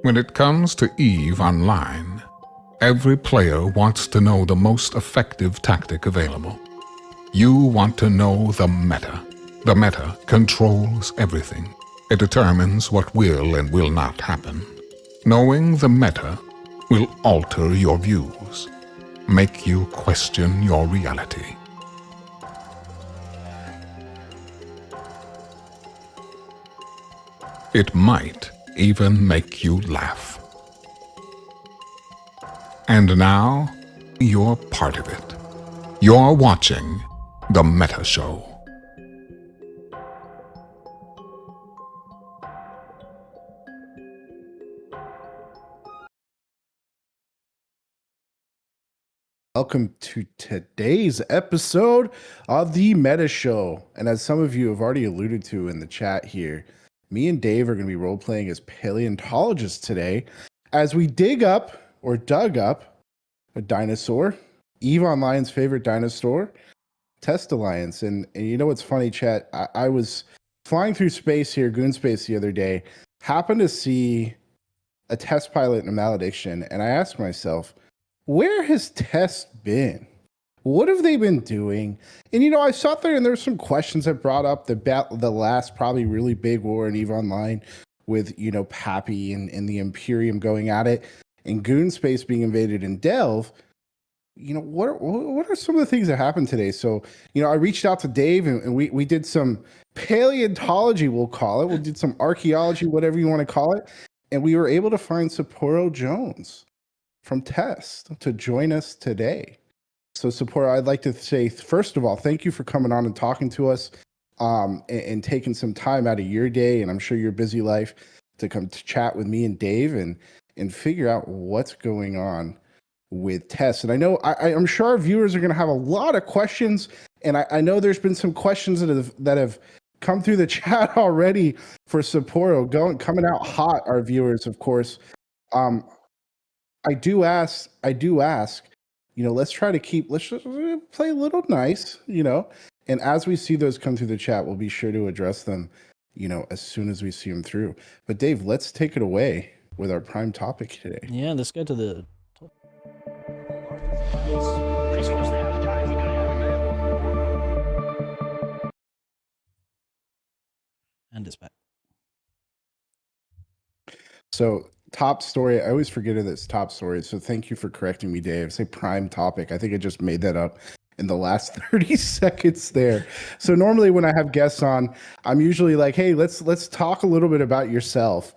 When it comes to EVE Online, every player wants to know the most effective tactic available. You want to know the meta. The meta controls everything. It determines what will and will not happen. Knowing the meta will alter your views, make you question your reality. It might even make you laugh. And now, you're part of it. You're watching The Meta Show. Welcome to today's episode of the Meta Show. And as some of you have already alluded to in the chat here, me and Dave are going to be role playing as paleontologists today as we dug up a dinosaur, EVE Online's favorite dinosaur, Test Alliance. And you know what's funny, chat? I was flying through space here, Goon Space, the other day, happened to see a test pilot in a malediction, and I asked myself, where has Test been? What have they been doing? And you know, I sat there and there's some questions that brought up the last probably really big war in EVE Online with, you know, Pappy and the Imperium going at it and Goon Space being invaded in Delve. You know, what are some of the things that happened today? So, you know, I reached out to Dave and we did some paleontology, we'll call it. We did some archaeology, whatever you want to call it. And we were able to find SapporoJones from Test to join us today. So, Sapporo, I'd like to say, first of all, thank you for coming on and talking to us and taking some time out of your day, and I'm sure your busy life, to come to chat with me and Dave and figure out what's going on with Test. And I know I'm sure our viewers are going to have a lot of questions, and I know there's been some questions that have come through the chat already for Sapporo, coming out hot. Our viewers, of course. I do ask, you know, let's just play a little nice, you know, and as we see those come through the chat, we'll be sure to address them, you know, as soon as we see them through. But Dave, let's take it away with our prime topic today. Yeah, let's go to the and it's back. So top story, I always forget that it's top story. So thank you for correcting me, Dave. Say prime topic. I think I just made that up in the last 30 seconds there. So normally when I have guests on, I'm usually like, hey, let's talk a little bit about yourself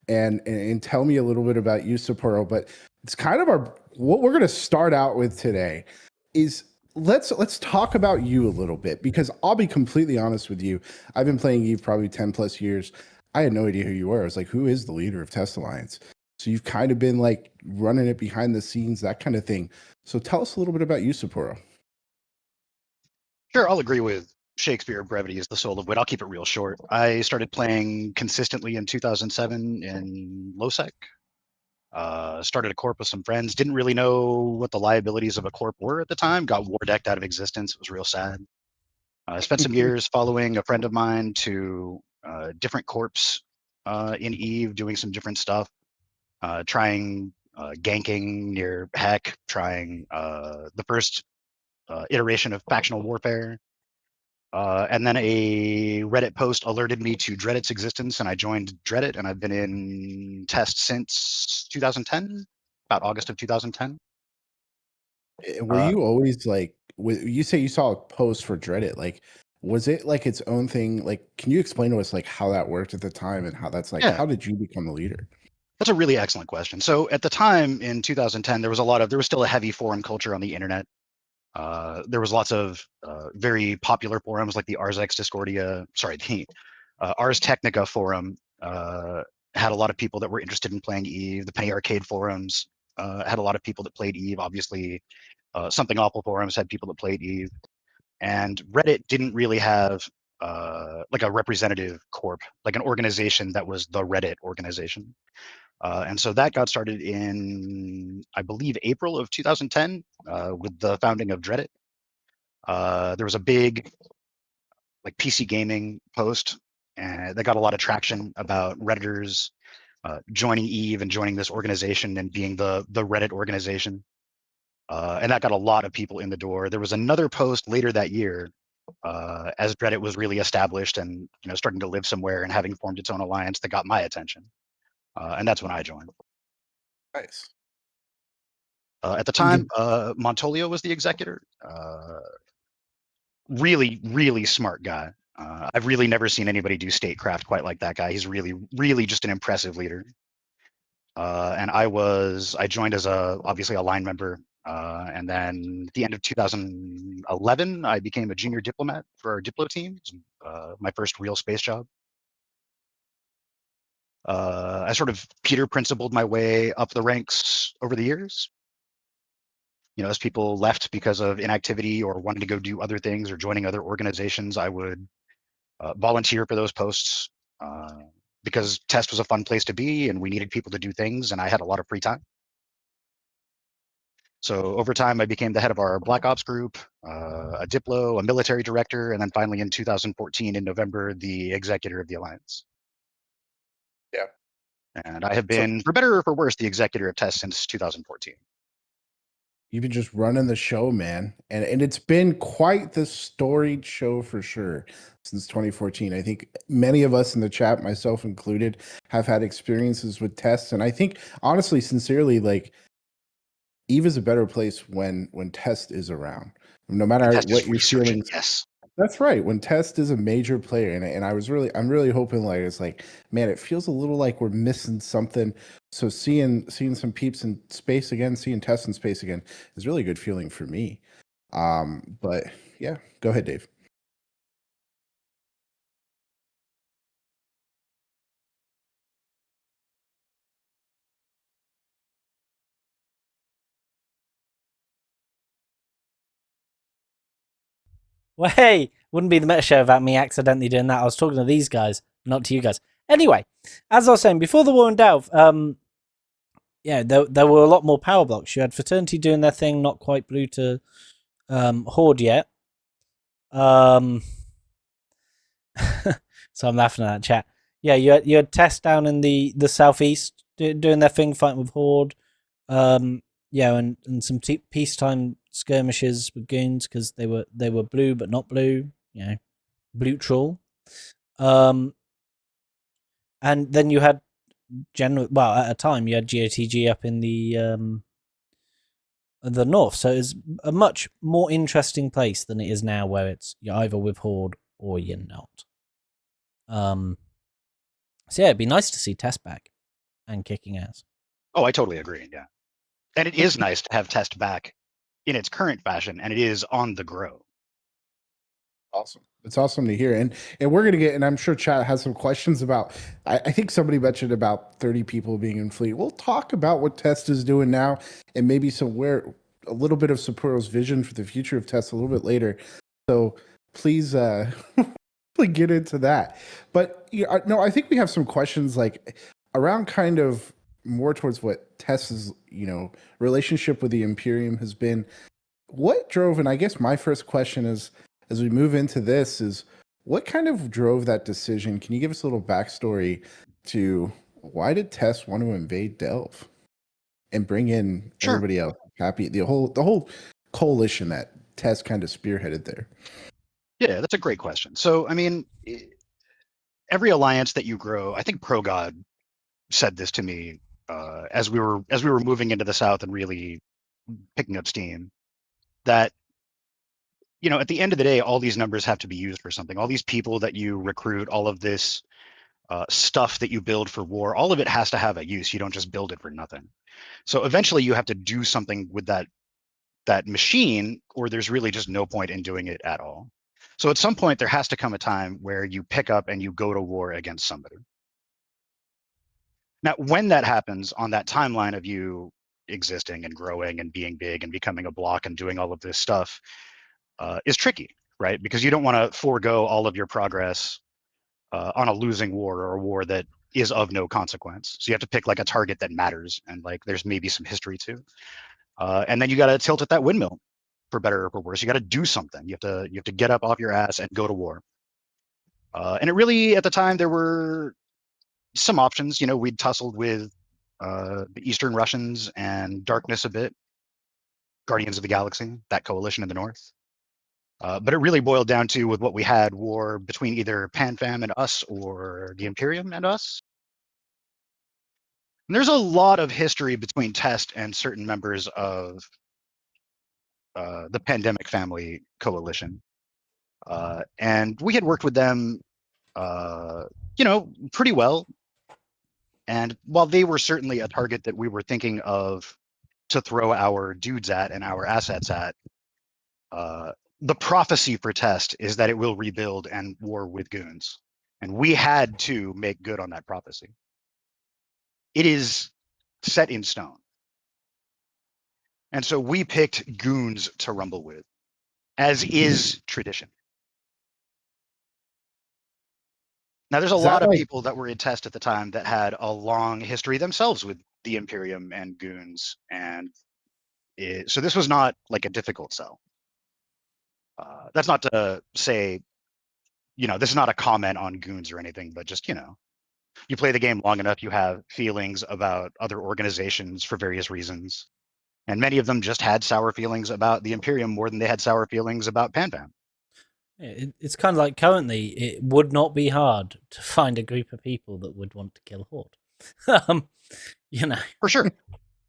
and tell me a little bit about you, Sapporo. But it's kind of what we're gonna start out with today is let's talk about you a little bit, because I'll be completely honest with you. I've been playing EVE probably 10 plus years. I had no idea who you were. I was like, who is the leader of Test Alliance? So you've kind of been like running it behind the scenes, that kind of thing. So tell us a little bit about you, Sapporo. Sure, I'll agree with Shakespeare. Brevity is the soul of wit. I'll keep it real short. I started playing consistently in 2007 in LoSec. Started a corp with some friends. Didn't really know what the liabilities of a corp were at the time. Got war decked out of existence. It was real sad. I spent some years following a friend of mine to different corps in EVE, doing some different stuff, trying ganking near Heck, trying the first iteration of factional warfare. And then a Reddit post alerted me to Dreadit's existence, and I joined Dreadit, and I've been in Test since 2010, about August of 2010. Were you always like, you say you saw a post for Dreadit, like, was it like its own thing? Like, can you explain to us like how that worked at the time and how that's like, Yeah. how did you become the leader? That's a really excellent question. So at the time in 2010, there was still a heavy forum culture on the internet. There was lots of very popular forums like the Ars Discordia, the Ars Technica forum had a lot of people that were interested in playing EVE. The Penny Arcade forums had a lot of people that played EVE. Obviously, Something Awful forums had people that played EVE. And Reddit didn't really have like a representative corp, like an organization that was the Reddit organization. And so that got started in, I believe, April of 2010 with the founding of Dreadit. There was a big like PC gaming post and that got a lot of traction about Redditors joining Eve and joining this organization and being the Reddit organization. And that got a lot of people in the door. There was another post later that year as Reddit was really established and starting to live somewhere and having formed its own alliance that got my attention. And that's when I joined. Nice. At the time, Montolio was the executor. Really, really smart guy. I've really never seen anybody do statecraft quite like that guy. He's really, really just an impressive leader. And I joined as obviously a line member. And then at the end of 2011, I became a junior diplomat for our Diplo team. My first real space job. I sort of Peter Principled my way up the ranks over the years. As people left because of inactivity or wanting to go do other things or joining other organizations, I would volunteer for those posts because test was a fun place to be and we needed people to do things and I had a lot of free time. So over time, I became the head of our Black Ops group, a Diplo, a military director, and then finally in 2014 in November, the executor of the Alliance. Yeah. And I have been, for better or for worse, the executor of test since 2014. You've been just running the show, man. And it's been quite the storied show for sure since 2014. I think many of us in the chat, myself included, have had experiences with tests. And I think, honestly, sincerely, like, Eve is a better place when test is around. No matter Test what is your researching, feelings. yes. That's right. When test is a major player, and I'm really hoping, like, it's like, man, it feels a little like we're missing something. So seeing some peeps in space again, seeing test in space again is really a good feeling for me. But yeah, go ahead, Dave. Well, hey, wouldn't be the meta show without me accidentally doing that. I was talking to these guys, not to you guys. Anyway, as I was saying, before the war in Delve, there were a lot more power blocks. You had Fraternity doing their thing, not quite blue to Horde yet. So I'm laughing at that chat. Yeah, you had Test down in the southeast doing their thing, fighting with Horde. And some peacetime skirmishes with goons because they were blue but not blue. Blue troll. And then you had at a time you had GOTG up in the north, so it's a much more interesting place than it is now, where you're either with Horde or you're not. So yeah, it'd be nice to see Test back and kicking ass. Oh, I totally agree. Yeah, and it is nice to have test back in its current fashion, and it is on the grow. Awesome. It's awesome to hear. And we're gonna get, and I'm sure chat has some questions about, I think somebody mentioned about 30 people being in fleet. We'll talk about what Test is doing now and maybe a little bit of Sapporo's vision for the future of Test a little bit later. So please get into that. But no, I think we have some questions like around kind of more towards what Test's, relationship with the Imperium has been. What drove, and I guess my first question is, as we move into this, is what kind of drove that decision? Can you give us a little backstory to why did Test want to invade Delve and bring in everybody else? The whole coalition that Test kind of spearheaded there. Yeah, that's a great question. So, I mean, every alliance that you grow, I think ProGod said this to me as we were moving into the South and really picking up steam, that at the end of the day, all these numbers have to be used for something. All these people that you recruit, all of this stuff that you build for war, all of it has to have a use. You don't just build it for nothing. So eventually, you have to do something with that machine, or there's really just no point in doing it at all. So at some point, there has to come a time where you pick up and you go to war against somebody. Now, when that happens on that timeline of you existing and growing and being big and becoming a block and doing all of this stuff is tricky, right? Because you don't want to forego all of your progress on a losing war or a war that is of no consequence. So you have to pick like a target that matters and like there's maybe some history to. And then you got to tilt at that windmill, for better or for worse. You got to do something. You have to get up off your ass and go to war. And it really, at the time, there were some options. You know, we'd tussled with the Eastern Russians and Darkness a bit, Guardians of the Galaxy, that coalition in the north. But it really boiled down to, with what we had, war between either PanFam and us or the Imperium and us. And there's a lot of history between Test and certain members of the Pandemic Family coalition. And we had worked with them, you know, pretty well. And while they were certainly a target that we were thinking of to throw our dudes at and our assets at, the prophecy for Test is that it will rebuild and war with goons. And we had to make good on that prophecy. It is set in stone. And so we picked goons to rumble with, as is tradition. Now, there's a Is that lot of like- people that were in Test at the time that had a long history themselves with the Imperium and goons. And so this was not like a difficult sell. That's not to say, you know, this is not a comment on goons or anything, but just, you know, you play the game long enough, you have feelings about other organizations for various reasons. And many of them just had sour feelings about the Imperium more than they had sour feelings about PanFam. It's kind of like currently, it would not be hard to find a group of people that would want to kill Horde. You know, For sure.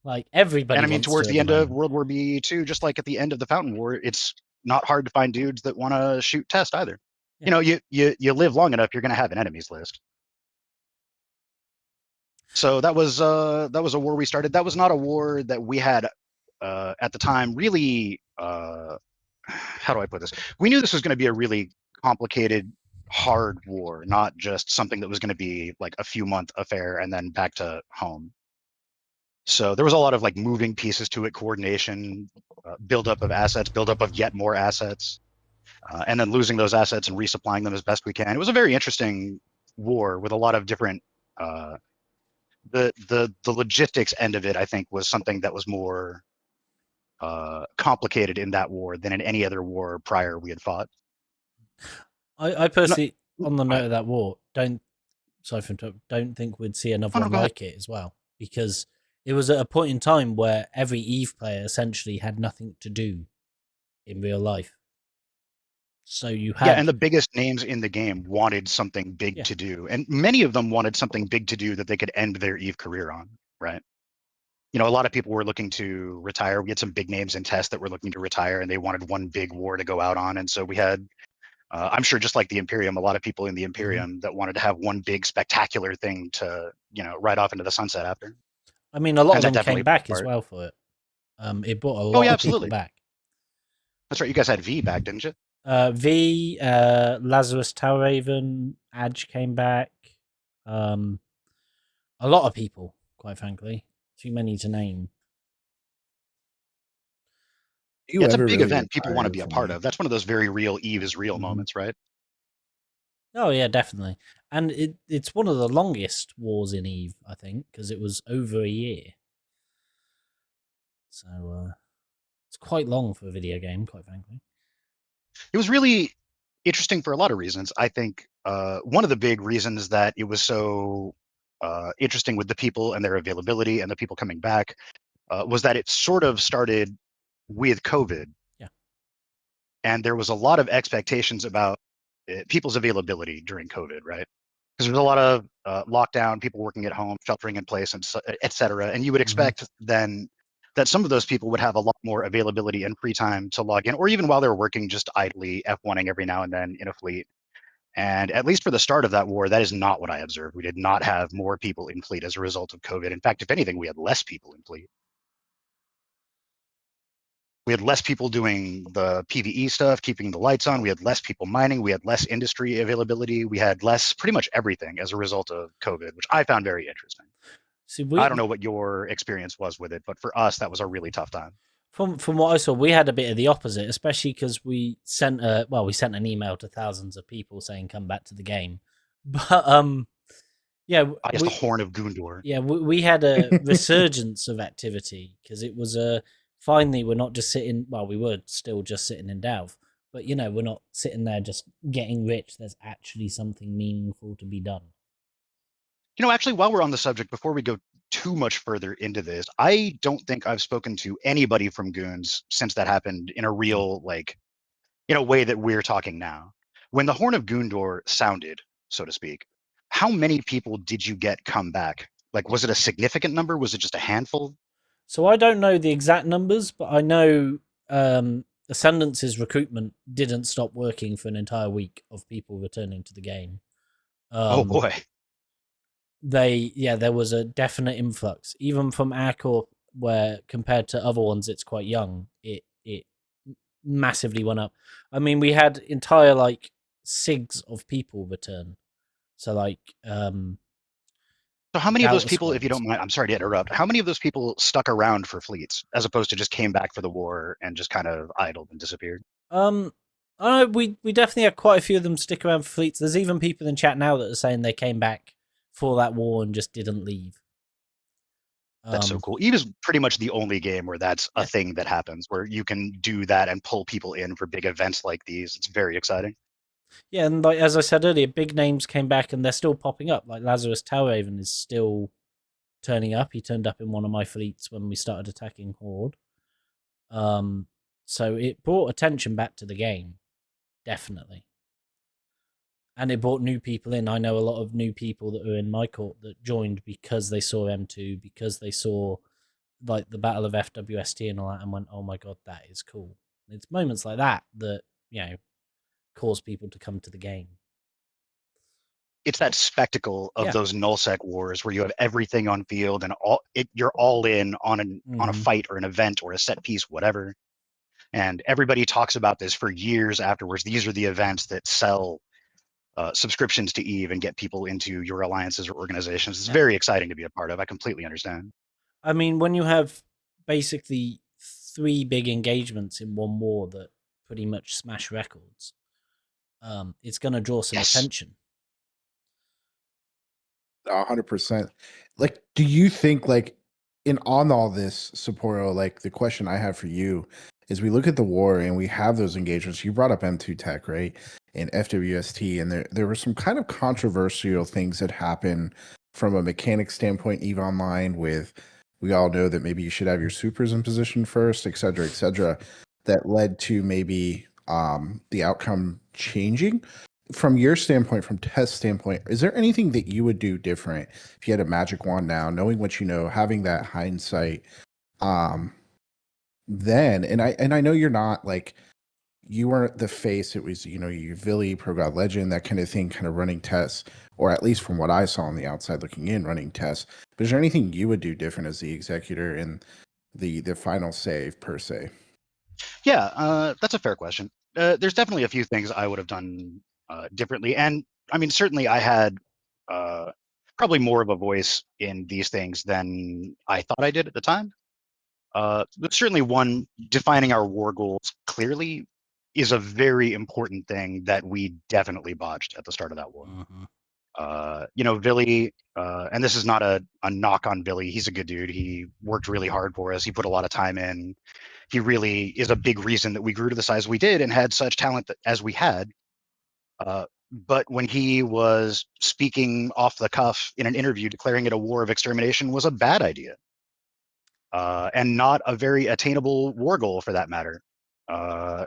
like everybody. And I mean, wants towards to the at end moment. of World War B2, just like at the end of the Fountain War, it's not hard to find dudes that want to shoot Test either. Yeah. You know, you live long enough, you're going to have an enemies list. So that was a war we started. That was not a war that we had at the time really. How do I put this? We knew this was going to be a really complicated, hard war, not just something that was going to be like a few month affair and then back to home. So there was a lot of like moving pieces to it, coordination, buildup of assets, buildup of yet more assets, and then losing those assets and resupplying them as best we can. It was a very interesting war with a lot of different. The logistics end of it, I think, was something that was more complicated in that war than in any other war prior we had fought. I personally, on the Go note ahead. of that war, don't think we'd see another Oh, no, one go ahead. like it as well, because it was at a point in time where every Eve player essentially had nothing to do in real life. So you had, Yeah, and the biggest names in the game wanted something big Yeah. to do, and many of them wanted something big to do that they could end their Eve career on, right? You know, a lot of people were looking to retire. We had some big names in Test that were looking to retire, and they wanted one big war to go out on. And so we had, I'm sure, just like the Imperium, a lot of people in the Imperium that wanted to have one big spectacular thing to, you know, ride off into the sunset after. I mean, a lot And of that them definitely came back played a as part. well for it. It brought a Oh, lot yeah, of people absolutely. back. That's right. You guys had V back, didn't you? V, Lazarus Talraven, Adge came back. A lot of people, quite frankly. Too many to name. Do you Yeah, it's a ever big really event people want to retire be a from part it? of. That's one of those very real Eve is real Mhm. moments, right? Oh yeah, definitely. And it's one of the longest wars in Eve, I think, because it was over a year. So it's quite long for a video game, quite frankly. It was really interesting for a lot of reasons. I think one of the big reasons that it was so interesting with the people and their availability and the people coming back was that it sort of started with COVID. Yeah. And there was a lot of expectations about people's availability during COVID, right? Because there's a lot of lockdown, people working at home, sheltering in place, and et cetera. And you would expect then that some of those people would have a lot more availability and free time to log in, or even while they're working, just idly F1ing every now and then in a fleet. And at least for the start of that war, that is not what I observed. We did not have more people in fleet as a result of COVID. In fact, if anything, we had less people in fleet. We had less people doing the PvE stuff, keeping the lights on. We had less people mining. We had less industry availability. We had less pretty much everything as a result of COVID, which I found very interesting. See, I don't know what your experience was with it, but for us, that was a really tough time. From what I saw, we had a bit of the opposite, especially because we sent an email to thousands of people saying come back to the game. But yeah, I guess the Horn of Gundor. Yeah, we had a resurgence of activity because it was finally we're not just sitting. Well, we were still just sitting in Delve, but you know we're not sitting there just getting rich. There's actually something meaningful to be done. Actually, while we're on the subject, before we go too much further into this, I don't think I've spoken to anybody from Goons since that happened in a real, way that we're talking now. When the Horn of Gondor sounded, so to speak, how many people did you get come back? Like, was it a significant number? Was it just a handful? So I don't know the exact numbers, but I know Ascendance's recruitment didn't stop working for an entire week of people returning to the game. Oh boy. There was a definite influx, even from our corp, where compared to other ones, it's quite young. It massively went up. I mean, we had entire SIGs of people return. So So how many of those Delta people, if you squads. don't mind, I'm sorry to interrupt, how many of those people stuck around for fleets as opposed to just came back for the war and just kind of idled and disappeared? We definitely had quite a few of them stick around for fleets. There's even people in chat now that are saying they came back for that war and just didn't leave. That's so cool. Eve is pretty much the only game where that's a thing that happens, where you can do that and pull people in for big events like these. It's very exciting. Yeah, and as I said earlier, big names came back and they're still popping up. Like Lazarus Talraven is still turning up. He turned up in one of my fleets when we started attacking Horde. So it brought attention back to the game, definitely. And it brought new people in. I know a lot of new people that were in my court that joined because they saw M2, because they saw the Battle of FWST and all that, and went, "Oh my god, that is cool." It's moments like that that cause people to come to the game. It's that spectacle of Yeah. those nullsec wars where you have everything on field and you're all in on a fight or an event or a set piece, whatever. And everybody talks about this for years afterwards. These are the events that sell subscriptions to Eve and get people into your alliances or organizations. It's very exciting to be a part of. I completely understand. I mean, when you have basically 3 big engagements in one war that pretty much smash records, it's going to draw some attention. 100%. Like, do you think on all this, Sapporo, the question I have for you is we look at the war and we have those engagements. You brought up M2 Tech, right? And FWST, and there were some kind of controversial things that happened from a mechanic standpoint, EVE Online, with we all know that maybe you should have your supers in position first, et cetera, that led to maybe the outcome changing. From your standpoint, from test standpoint, is there anything that you would do different if you had a magic wand now, knowing what you know, having that hindsight? Then, and I know you're not you weren't the face. It was you Villy, Pro God Legend, that kind of thing, kind of running tests, or at least from what I saw on the outside looking in, running tests. But is there anything you would do different as the executor and the final save per se? Yeah, that's a fair question. There's definitely a few things I would have done differently, and I mean, certainly I had probably more of a voice in these things than I thought I did at the time. But certainly, one, defining our war goals clearly is a very important thing that we definitely botched at the start of that war. Villy, and this is not a knock on Villy. He's a good dude. He worked really hard for us. He put a lot of time in. He really is a big reason that we grew to the size we did and had such talent as we had. But when he was speaking off the cuff in an interview declaring it a war of extermination was a bad idea. And not a very attainable war goal for that matter.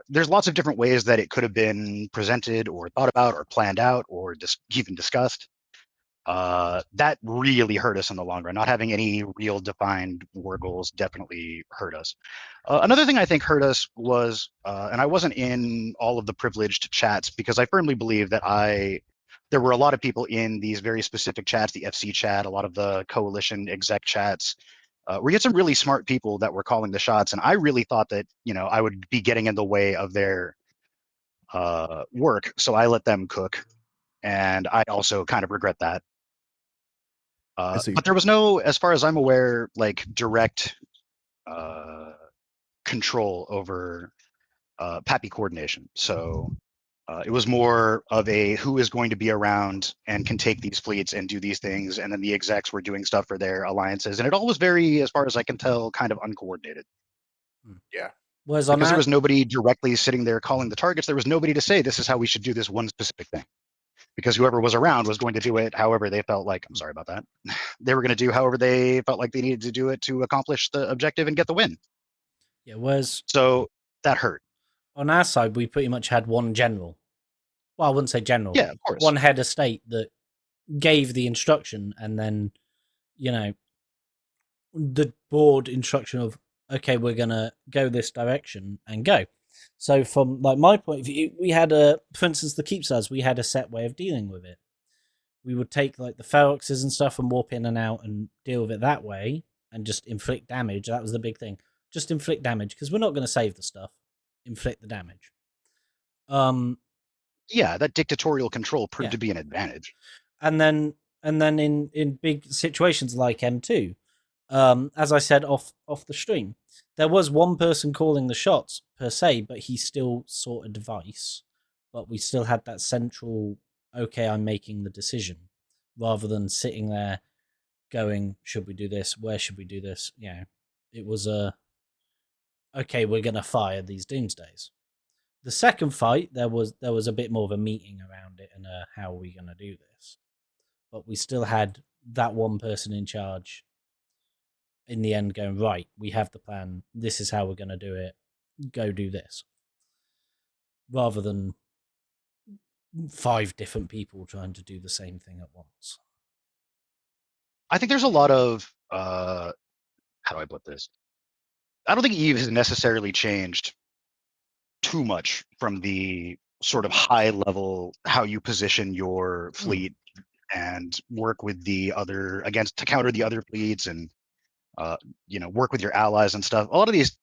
There's lots of different ways that it could have been presented or thought about or planned out or even discussed. That really hurt us in the long run. Not having any real defined war goals definitely hurt us. Another thing I think hurt us was, and I wasn't in all of the privileged chats because I firmly believe that there were a lot of people in these very specific chats, the FC chat, a lot of the coalition exec chats, we had some really smart people that were calling the shots, and I really thought that I would be getting in the way of their work, so I let them cook, and I also kind of regret that. But there was no, as far as I'm aware, direct control over PAPI coordination. So it was more of a who is going to be around and can take these fleets and do these things, and then the execs were doing stuff for their alliances, and it all was very, as far as I can tell, kind of uncoordinated. Yeah. Whereas because there was nobody directly sitting there calling the targets. There was nobody to say this is how we should do this one specific thing. because whoever was around was going to do it however they felt like. I'm sorry about that. They were going to do however they felt like they needed to do it to accomplish the objective and get the win. Yeah, whereas So that hurt. on our side, we pretty much had one general. Well, I wouldn't say general. Yeah, of course. One head of state that gave the instruction, and then, you know, the broad instruction of, okay, we're going to go this direction and go. So from like my point of view, we had for instance, the Keepstars, we had a set way of dealing with it. We would take like the Feroxes and stuff and warp in and out and deal with it that way and just inflict damage. That was the big thing. Just inflict damage, because we're not going to save the stuff. Inflict the damage. Yeah, that dictatorial control proved to be an advantage. And then in big situations like M2, as I said off the stream, there was one person calling the shots per se, but he still sought a device. But we still had that central, okay, I'm making the decision, rather than sitting there going, should we do this? Where should we do this? You know, it was okay, we're going to fire these doomsdays. The second fight, there was a bit more of a meeting around it and how are we going to do this? But we still had that one person in charge in the end going, right, we have the plan. This is how we're going to do it. Go do this. Rather than 5 different people trying to do the same thing at once. I think there's a lot of, how do I put this? I don't think EVE has necessarily changed too much from the sort of high level, how you position your fleet and work with the other, to counter the other fleets and, work with your allies and stuff. A lot of these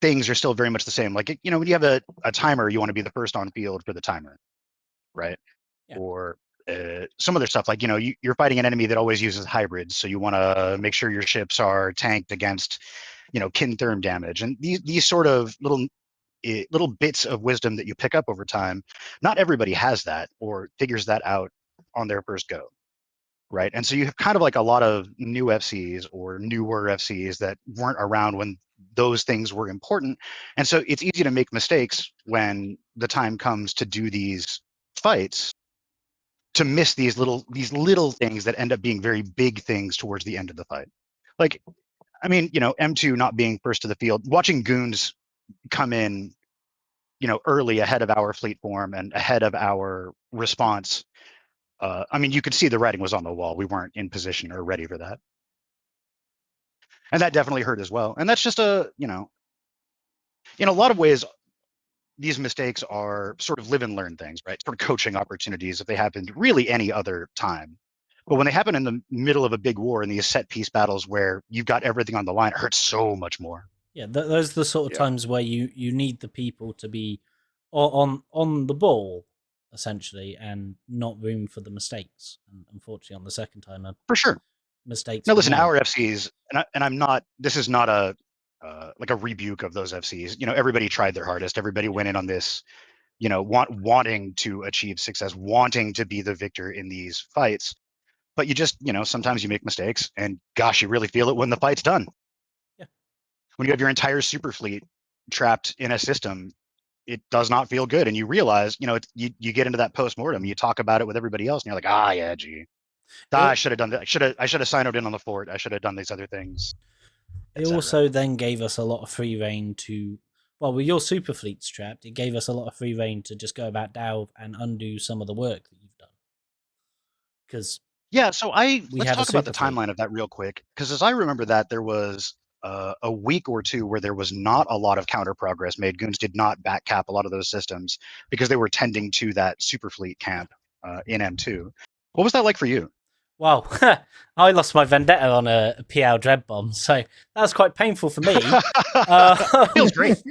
things are still very much the same. Like, when you have a timer, you want to be the first on field for the timer, right? Yeah. Or some other stuff like, you're fighting an enemy that always uses hybrids, so you want to make sure your ships are tanked against, kin therm damage. And these sort of little bits of wisdom that you pick up over time, not everybody has that or figures that out on their first go, right? And so you have kind of like a lot of new FCs or newer FCs that weren't around when those things were important. And so it's easy to make mistakes when the time comes to do these fights, to miss these little things that end up being very big things towards the end of the fight. Like, I mean, M2 not being first to the field, watching goons come in, early ahead of our fleet form and ahead of our response. I mean, you could see the writing was on the wall. We weren't in position or ready for that. And that definitely hurt as well. And that's just in a lot of ways, these mistakes are sort of live and learn things, right? Sort of coaching opportunities if they happened really any other time. But when they happen in the middle of a big war in these set piece battles where you've got everything on the line, it hurts so much more. Yeah, those are the sort of times where you need the people to be on the ball, essentially, and not room for the mistakes. And unfortunately, on the second time, for sure, mistakes. Now, listen, our FCs, and I'm not. This is not a like a rebuke of those FCs. Everybody tried their hardest. Everybody went in on this, wanting to achieve success, wanting to be the victor in these fights. But you just, sometimes you make mistakes, and gosh, you really feel it when the fight's done. Yeah. When you have your entire super fleet trapped in a system, it does not feel good, and you realize, you get into that post-mortem, you talk about it with everybody else, and you're like, yeah, gee, I should have done that. I should have signed in on the fort. I should have done these other things. It also then gave us a lot of free reign to, well, with your super fleets trapped, it gave us a lot of free reign to just go about Delve and undo some of the work that you've done. Because let's talk about the fleet. timeline of that real quick. Because as I remember that, there was a week or two where there was not a lot of counter progress made. Goons did not back cap a lot of those systems because they were tending to that super fleet camp in M2. What was that like for you? Wow, I lost my vendetta on a PL Dread Bomb, so that was quite painful for me. Feels great.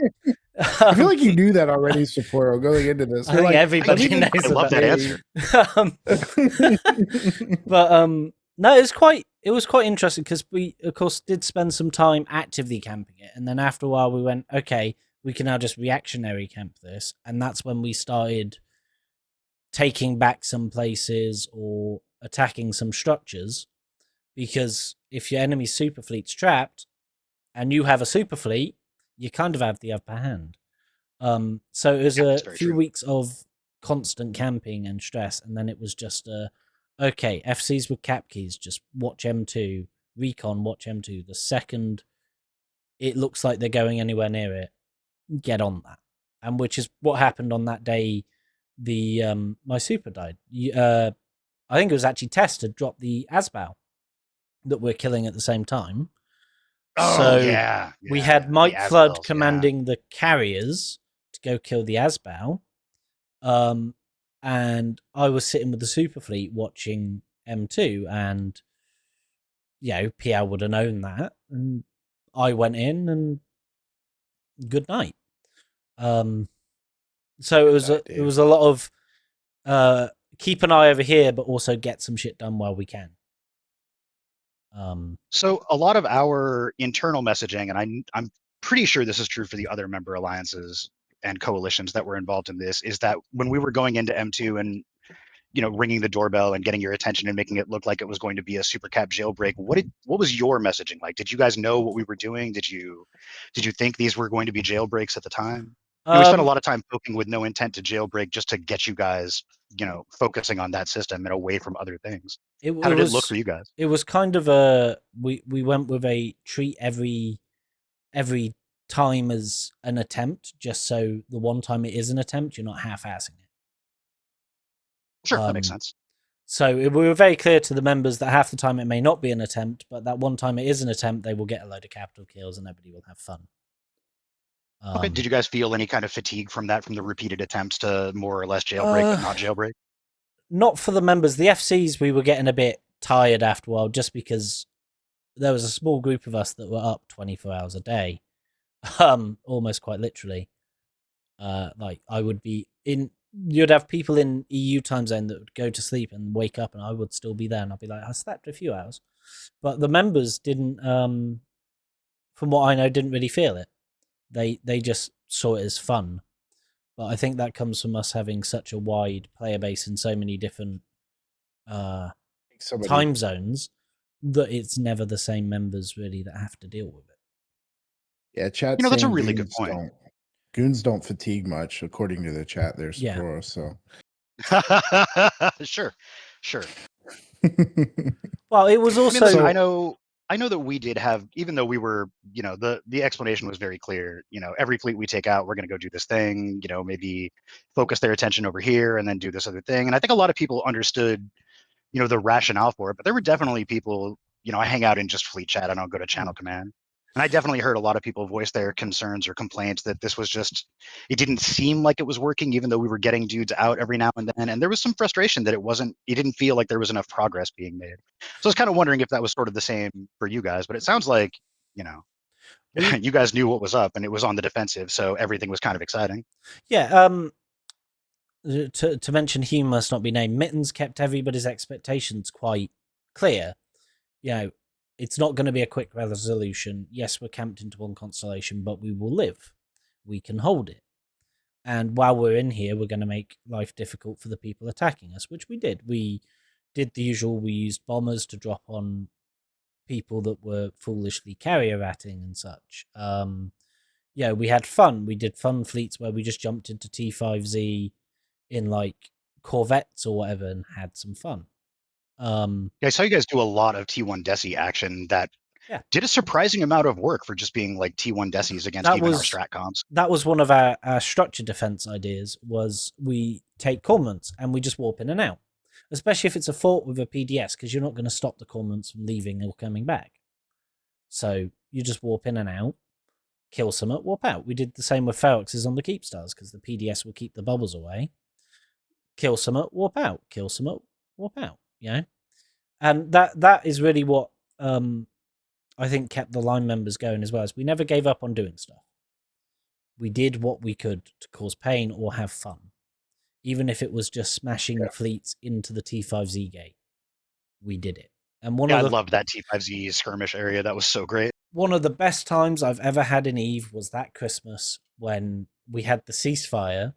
I feel like you knew that already, Sapporo, going into this. I think everybody knows I love that answer. But no, it was quite interesting because we, of course, did spend some time actively camping it, and then after a while we went, okay, we can now just reactionary camp this, and that's when we started taking back some places or attacking some structures, because if your enemy's super fleet's trapped and you have a super fleet, you kind of have the upper hand. So it was a few weeks of constant camping and stress, and then it was just okay, FCs with cap keys, just watch M2, recon, watch M2. The second it looks like they're going anywhere near it, get on that. And which is what happened on that day the my super died. I think it was actually Test had dropped the Asbow that we're killing at the same time. Oh, so yeah. we had Mike the Flood Asbels, commanding the carriers to go kill the Asbow. And I was sitting with the super fleet watching M2, and PL would have known that. And I went in and good night. So it was a lot of keep an eye over here, but also get some shit done while we can. So a lot of our internal messaging, and I'm pretty sure this is true for the other member alliances and coalitions that were involved in this, is that when we were going into M2 and ringing the doorbell and getting your attention and making it look like it was going to be a Supercap jailbreak, what was your messaging like? Did you guys know what we were doing? Did you think these were going to be jailbreaks at the time? We spent a lot of time poking with no intent to jailbreak, just to get you guys, focusing on that system and away from other things. How did it look for you guys? It was kind of we went with a treat every time as an attempt, just so the one time it is an attempt, you're not half-assing it. Sure, that makes sense. So we were very clear to the members that half the time it may not be an attempt, but that one time it is an attempt, they will get a load of capital kills and everybody will have fun. Okay. Did you guys feel any kind of fatigue from that, from the repeated attempts to more or less jailbreak, but not jailbreak? Not for the members. The FCs, we were getting a bit tired after a while, just because there was a small group of us that were up 24 hours a day, almost quite literally. Like I would be in. You'd have people in EU time zone that would go to sleep and wake up, and I would still be there, and I'd be like, I slept a few hours. But the members didn't, from what I know, didn't really feel it. They just saw it as fun. But I think that comes from us having such a wide player base in so many different time zones that it's never the same members really that have to deal with it. Yeah, chat. That's a really good point. Goons don't fatigue much, according to the chat there, Sapporo. So sure. Well, it was also. I know that we did have, even though we were, the explanation was very clear. Every fleet we take out, we're going to go do this thing. Maybe focus their attention over here and then do this other thing. And I think a lot of people understood, the rationale for it. But there were definitely people. I hang out in just fleet chat. I don't go to channel command. And I definitely heard a lot of people voice their concerns or complaints that this was just, it didn't seem like it was working, even though we were getting dudes out every now and then. And there was some frustration that it didn't feel like there was enough progress being made. So I was kind of wondering if that was sort of the same for you guys, but it sounds like, you guys knew what was up and it was on the defensive. So everything was kind of exciting. Yeah. To mention he must not be named, Mittens kept everybody's expectations quite clear. It's not going to be a quick resolution. Yes, we're camped into one constellation, but we will live. We can hold it. And while we're in here, we're going to make life difficult for the people attacking us, which we did. We did the usual. We used bombers to drop on people that were foolishly carrier-ratting and such. We had fun. We did fun fleets where we just jumped into T5Z in like Corvettes or whatever and had some fun. I saw you guys do a lot of T1 Desi action that did a surprising amount of work for just being like T1 Desis against even our strat comps. That was one of our structure defense ideas, was we take cormorants and we just warp in and out, especially if it's a fort with a PDS, because you're not going to stop the cormorants from leaving or coming back. So you just warp in and out, kill some, warp out. We did the same with Feroxes on the Keep Stars, because the PDS will keep the bubbles away. Kill some, warp out. Kill some, warp out. And that is really what I think kept the line members going as well. As we never gave up on doing stuff. We did what we could to cause pain or have fun, even if it was just smashing fleets into the T5Z gate. We did it. And I loved that T5Z skirmish area. That was so great. One of the best times I've ever had in EVE was that Christmas when we had the ceasefire.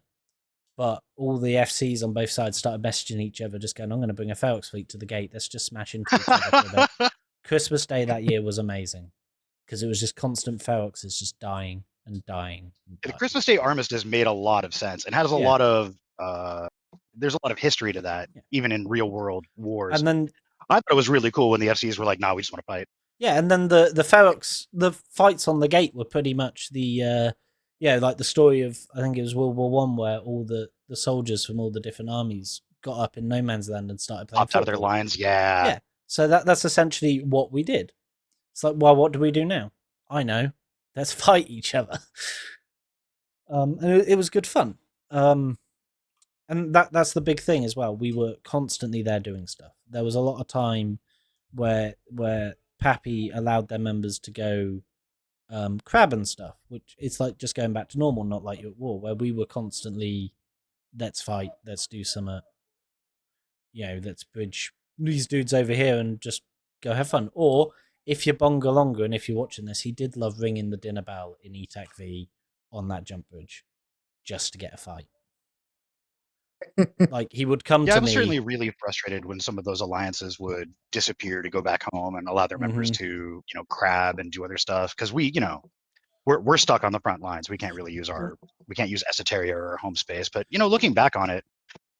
But all the FCs on both sides started messaging each other, just going, I'm going to bring a Ferox fleet to the gate. Let's just smash into each other for a bit. Christmas Day that year was amazing, because it was just constant Feroxes just dying and dying. The Christmas Day armistice made a lot of sense and has a lot of there's a lot of history to that, even in real world wars. And then I thought it was really cool when the FCs were like, "Nah, we just want to fight." yeah, and then the Ferox, the fights on the gate were pretty much the like the story of, I think it was World War One, where all the soldiers from all the different armies got up in no man's land and started playing Popped out of their football. lines, yeah. So that's essentially what we did. It's like, well, what do we do now? I know, let's fight each other. And it was good fun. And that's the big thing as well. We were constantly there doing stuff. There was a lot of time where Pappy allowed their members to go crab and stuff, which it's like just going back to normal, not like you're at war, where we were constantly, let's fight, let's do some, let's bridge these dudes over here and just go have fun. Or if you're Bonga Longa, and if you're watching this, he did love ringing the dinner bell in ETAC V on that jump bridge just to get a fight. Like, he would come to me. I was certainly really frustrated when some of those alliances would disappear to go back home and allow their members to, crab and do other stuff. Because we're stuck on the front lines. We can't really use we can't use Esoteria or our home space. But, looking back on it,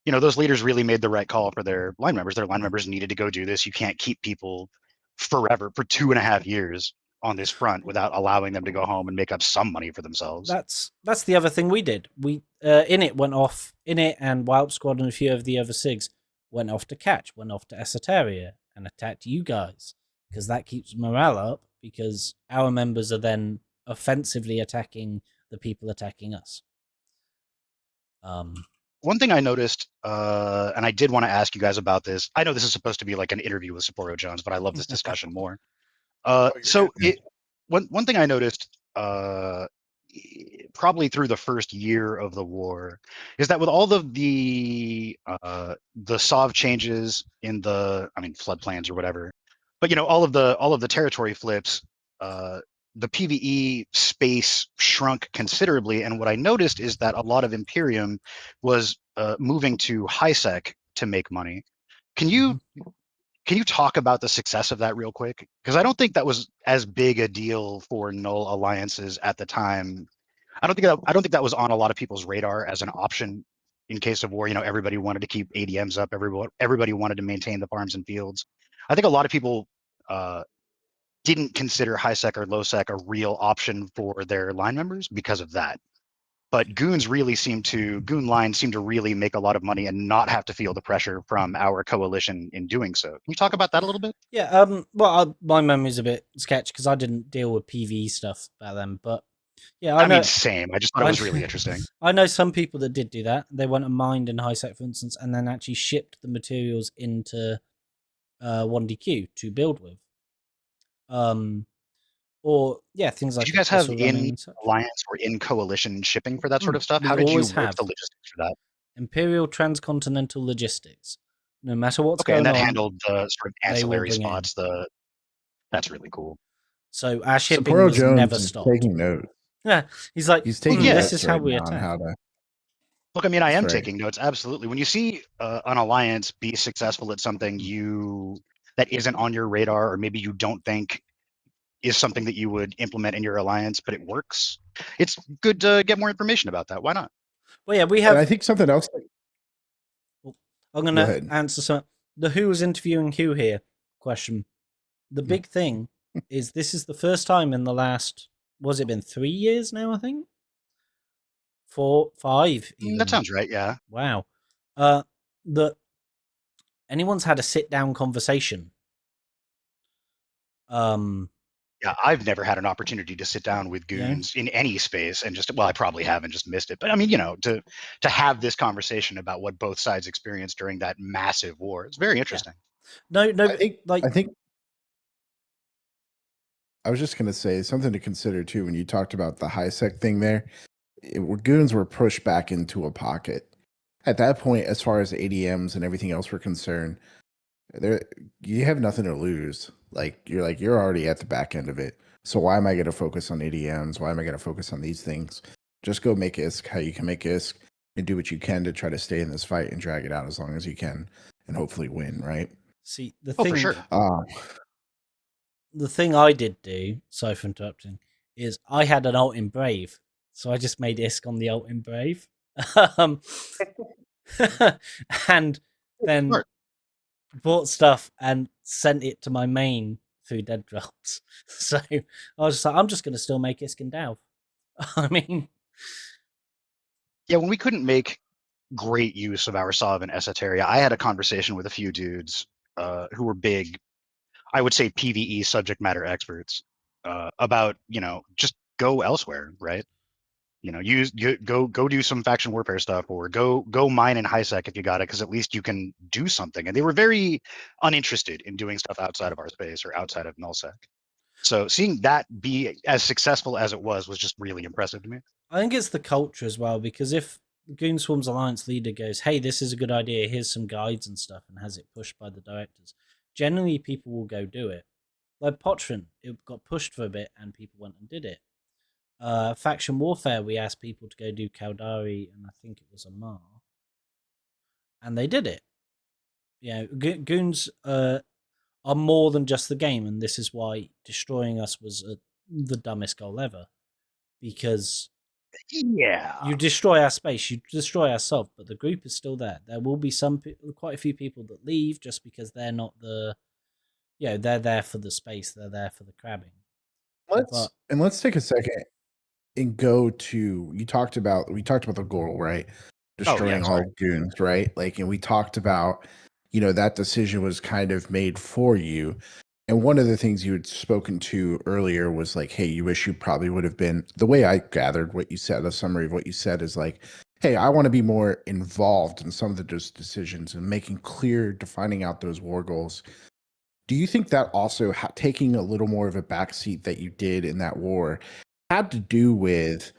those leaders really made the right call for their line members. Their line members needed to go do this. You can't keep people forever, for 2.5 years on this front without allowing them to go home and make up some money for themselves. That's the other thing we did. We Init went off. Init and Wild Squad and a few of the other SIGs went off to catch, went off to Esoteria and attacked you guys, because that keeps morale up, because our members are then offensively attacking the people attacking us. One thing I noticed, and I did want to ask you guys about this. I know this is supposed to be like an interview with SapporoJones, but I love this discussion more. One thing I noticed, probably through the first year of the war, is that with all of the SOV changes in flood plans or whatever, but all of the territory flips, the PvE space shrunk considerably. And what I noticed is that a lot of Imperium was moving to high-sec to make money. Can you talk about the success of that real quick? Because I don't think that was as big a deal for null alliances at the time. I don't think that was on a lot of people's radar as an option in case of war. Everybody wanted to keep ADMs up. Everybody wanted to maintain the farms and fields. I think a lot of people didn't consider high sec or low sec a real option for their line members because of that. But Goon Line seemed to really make a lot of money and not have to feel the pressure from our coalition in doing so. Can you talk about that a little bit? Yeah, my memory's a bit sketch because I didn't deal with PvE stuff back then, but yeah, I know. Same. I just thought it was really interesting. I know some people that did do that. They went and mined in high sec, for instance, and then actually shipped the materials into 1DQ to build with. Or things like. Did you guys have in alliance or in coalition shipping for that sort of stuff? How did you work the logistics for that? Imperial Transcontinental Logistics. No matter what's going on. And that handled the sort of ancillary spots. That's really cool. So our shipping was never stopped. Taking notes. Yeah, he's like, this is how we attack. Look, I am taking notes, absolutely. When you see an alliance be successful at something that isn't on your radar, or maybe you don't think is something that you would implement in your alliance, but it works, it's good to get more information about that. Why not? Well, yeah, we have. And I think something else. I'm going to answer some. The who was interviewing who here question. The big thing is this is the first time in the last, was it been 3 years now, I think? 4, 5 even. That sounds right, yeah. Wow. That anyone's had a sit-down conversation. Yeah, I've never had an opportunity to sit down with goons in any space and I probably have and just missed it. But to have this conversation about what both sides experienced during that massive war, it's very interesting. Yeah. No, I think I was just going to say something to consider too when you talked about the high sec thing there. Goons were pushed back into a pocket. At that point, as far as ADMs and everything else were concerned, you have nothing to lose. You're already at the back end of it. So why am I going to focus on ADMs? Why am I going to focus on these things? Just go make ISK how you can make ISK and do what you can to try to stay in this fight and drag it out as long as you can and hopefully win, right? See, the thing, for sure. The thing I did do, sorry for interrupting, is I had an ult in Brave. So I just made ISK on the ult in Brave. and then Smart. bought stuff and sent it to my main through dead drops. So I was just like, I'm just going to still make Iskin Delve. I mean, Yeah, when we couldn't make great use of our Sov and Esoteria, I had a conversation with a few dudes who were big, I would say PvE subject matter experts about, just go elsewhere, right? Go do some faction warfare stuff, or go mine in HiSec if you got it, because at least you can do something. And they were very uninterested in doing stuff outside of our space or outside of nullsec. So seeing that be as successful as it was just really impressive to me. I think it's the culture as well, because if Goon Swarm's Alliance leader goes, hey, this is a good idea, here's some guides and stuff, and has it pushed by the directors, generally people will go do it. Like Potrin, it got pushed for a bit and people went and did it. Faction Warfare, we asked people to go do Caldari, and I think it was Amar, and they did it. Goons are more than just the game, and this is why destroying us was the dumbest goal ever, because you destroy our space, you destroy our Sov, but the group is still there. There will be quite a few people that leave just because they're not they're there for the space, they're there for the crabbing. Let's take a second and go to, we talked about the goal, right? Destroying all goons, right? Like, and we talked about, that decision was kind of made for you. And one of the things you had spoken to earlier was like, hey, you wish you probably would have been, the way I gathered what you said, a summary of what you said is like, hey, I want to be more involved in some of those decisions and making clear, defining out those war goals. Do you think that also taking a little more of a backseat that you did in that war had to do with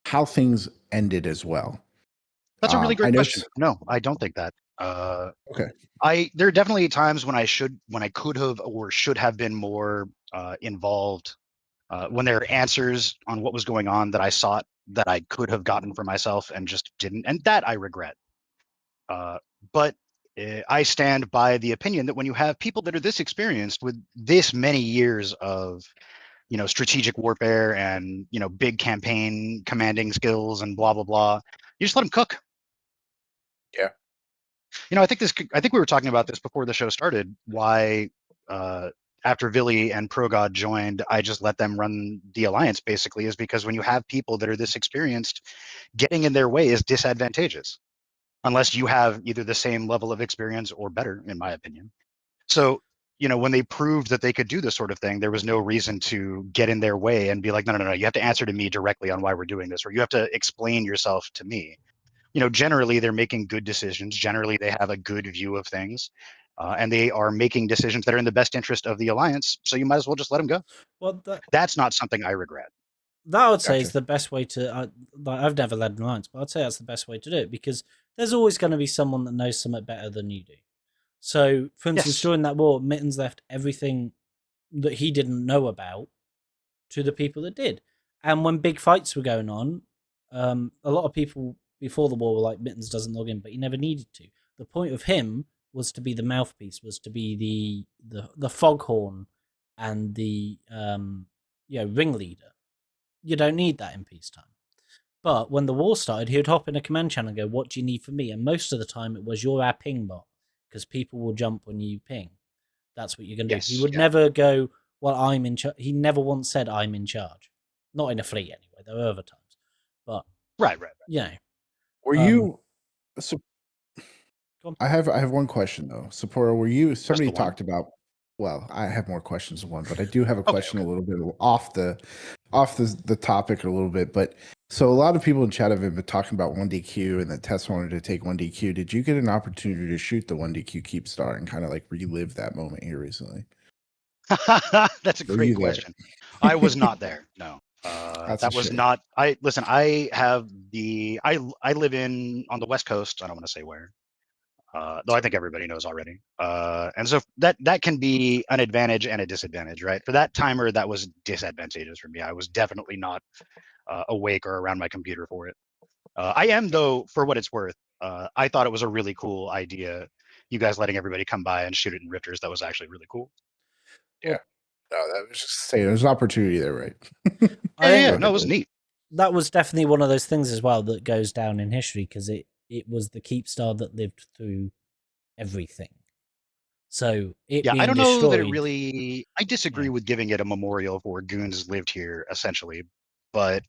how things ended as well? That's a really great question. No, I don't think that. Okay. There are definitely times when I could have or should have been more involved. When there are answers on what was going on that I sought, that I could have gotten for myself and just didn't, and that I regret. But I stand by the opinion that when you have people that are this experienced with this many years of strategic warfare and big campaign commanding skills and blah blah blah, you just let them cook. Yeah. I think we were talking about this before the show started, why after Villy and Progod joined, I just let them run the alliance, basically, is because when you have people that are this experienced, getting in their way is disadvantageous unless you have either the same level of experience or better, in my opinion. So when they proved that they could do this sort of thing, there was no reason to get in their way and be like, no, you have to answer to me directly on why we're doing this, or you have to explain yourself to me. Generally they're making good decisions. Generally they have a good view of things, and they are making decisions that are in the best interest of the alliance. So you might as well just let them go. Well, that's not something I regret. That I would say is the best way to. I've never led an alliance, but I'd say that's the best way to do it, because there's always going to be someone that knows something better than you do. So, for instance, during that war, Mittens left everything that he didn't know about to the people that did. And when big fights were going on, a lot of people before the war were like, Mittens doesn't log in, but he never needed to. The point of him was to be the mouthpiece, was to be the foghorn and the ringleader. You don't need that in peacetime. But when the war started, he would hop in a command channel and go, what do you need from me? And most of the time it was, you're our ping bot, because people will jump when you ping. That's what you're going to do. He would never go, well, I'm in charge. He never once said, I'm in charge. Not in a fleet anyway. There were other times. But, right. Were you... So, I have one question, though. Sapporo, were you... Somebody talked about... Well, I have more questions than one, but I do have a question a little bit off the topic a little bit. But so a lot of people in chat have been talking about 1DQ and that Tess wanted to take 1DQ. Did you get an opportunity to shoot the 1DQ Keep Star and kind of like relive that moment here recently? That's a great question. I was not there. No, that was not. I have the. I live on the West Coast. I don't want to say where. Though I think everybody knows already. And so that can be an advantage and a disadvantage, right? For that timer, that was disadvantageous for me. I was definitely not awake or around my computer for it. I am, though, for what it's worth. I thought it was a really cool idea. You guys letting everybody come by and shoot it in Rifters, that was actually really cool. Yeah. No, that was just saying there's an opportunity there, right? I think no, it was neat. That was definitely one of those things as well that goes down in history, because it was the Keepstar that lived through everything. So it Yeah, I being don't know that it destroyed. really. I disagree Yeah. with giving it a memorial for goons lived here, essentially, but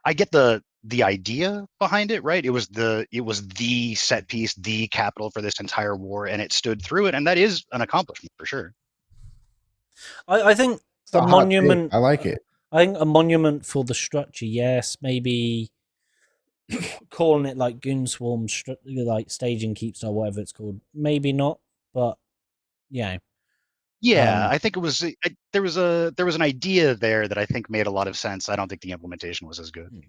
I get the idea behind it, right? It was the set piece, the capital for this entire war, and it stood through it, and that is an accomplishment for sure. I think It's a a hot take. monument. I like it. I think a monument for the structure, yes. Maybe calling it like Goon Swarm, like staging Keepstar, whatever it's called. Maybe not, but yeah. Yeah, I think it was. There was an idea there that I think made a lot of sense. I don't think the implementation was as good.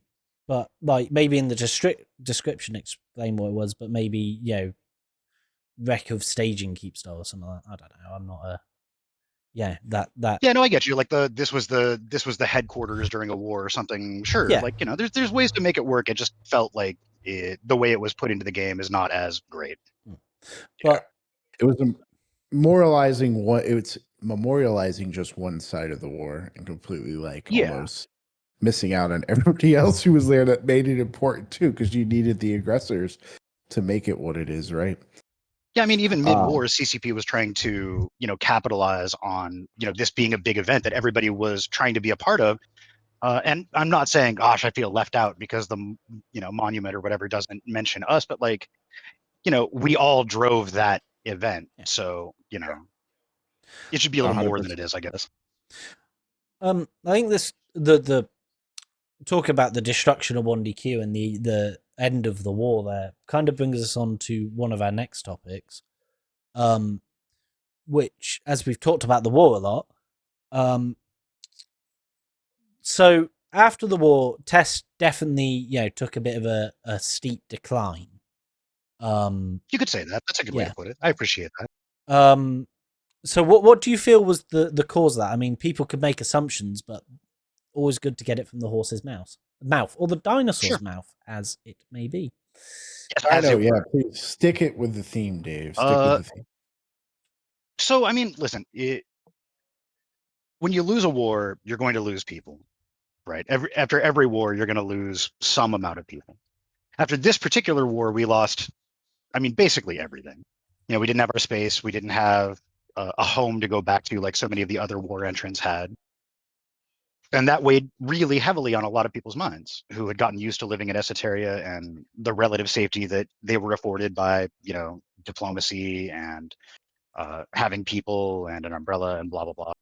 But like maybe in the description explain what it was, but maybe wreck of staging Keepstar or something like that. I don't know. I'm not a that Yeah, no, I get you. Like this was the headquarters during a war or something. Sure, Yeah. like there's ways to make it work. It just felt like the way it was put into the game is not as great. But It was it's memorializing just one side of the war and completely like Yeah. almost missing out on everybody else who was there that made it important too, because you needed the aggressors to make it what it is, right? Yeah, I mean, even mid-war, CCP was trying to, capitalize on, this being a big event that everybody was trying to be a part of. And I'm not saying, gosh, I feel left out because the, monument or whatever doesn't mention us, but like, we all drove that event. Yeah. So, it should be a little more than it 100%. is, I guess. I think this the talk about the destruction of 1DQ and the end of the war there kind of brings us on to one of our next topics, which, as we've talked about the war a lot, so after the war, tests definitely took a bit of a steep decline. You could say that. That's a good way to put it. I appreciate that. So what do you feel was the cause of that? I mean, people could make assumptions, but always good to get it from the horse's mouth, or the dinosaur's mouth, as it may be. Yes, I know, yeah. Please stick it with the theme, Dave. Stick with the theme. So, I mean, listen, when you lose a war, you're going to lose people, right? After every war, you're going to lose some amount of people. After this particular war, we lost, I mean, basically everything. We didn't have our space. We didn't have a home to go back to like so many of the other war entrants had. And that weighed really heavily on a lot of people's minds who had gotten used to living in Esoteria and the relative safety that they were afforded by, diplomacy and having people and an umbrella and blah, blah, blah.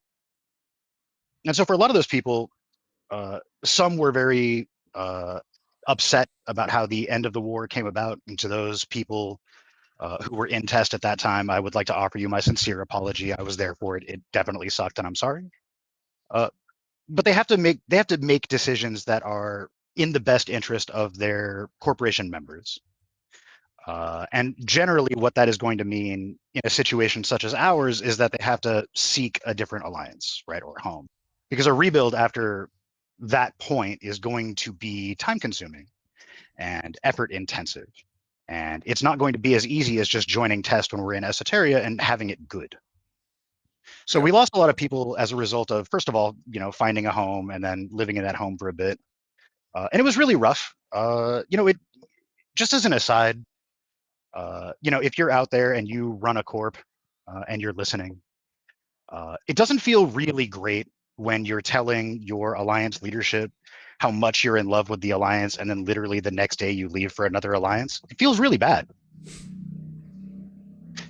And so for a lot of those people, some were very upset about how the end of the war came about. And to those people who were in test at that time, I would like to offer you my sincere apology. I was there for it. It definitely sucked, and I'm sorry. But they have to make decisions that are in the best interest of their corporation members. And generally, what that is going to mean in a situation such as ours is that they have to seek a different alliance, right, or home, because a rebuild after that point is going to be time-consuming and effort-intensive, and it's not going to be as easy as just joining test when we're in Esoteria and having it good. So we lost a lot of people as a result of, first of all, finding a home and then living in that home for a bit, and it was really rough. It just as an aside. If you're out there and you run a corp and you're listening, it doesn't feel really great when you're telling your alliance leadership how much you're in love with the alliance, and then literally the next day you leave for another alliance. It feels really bad.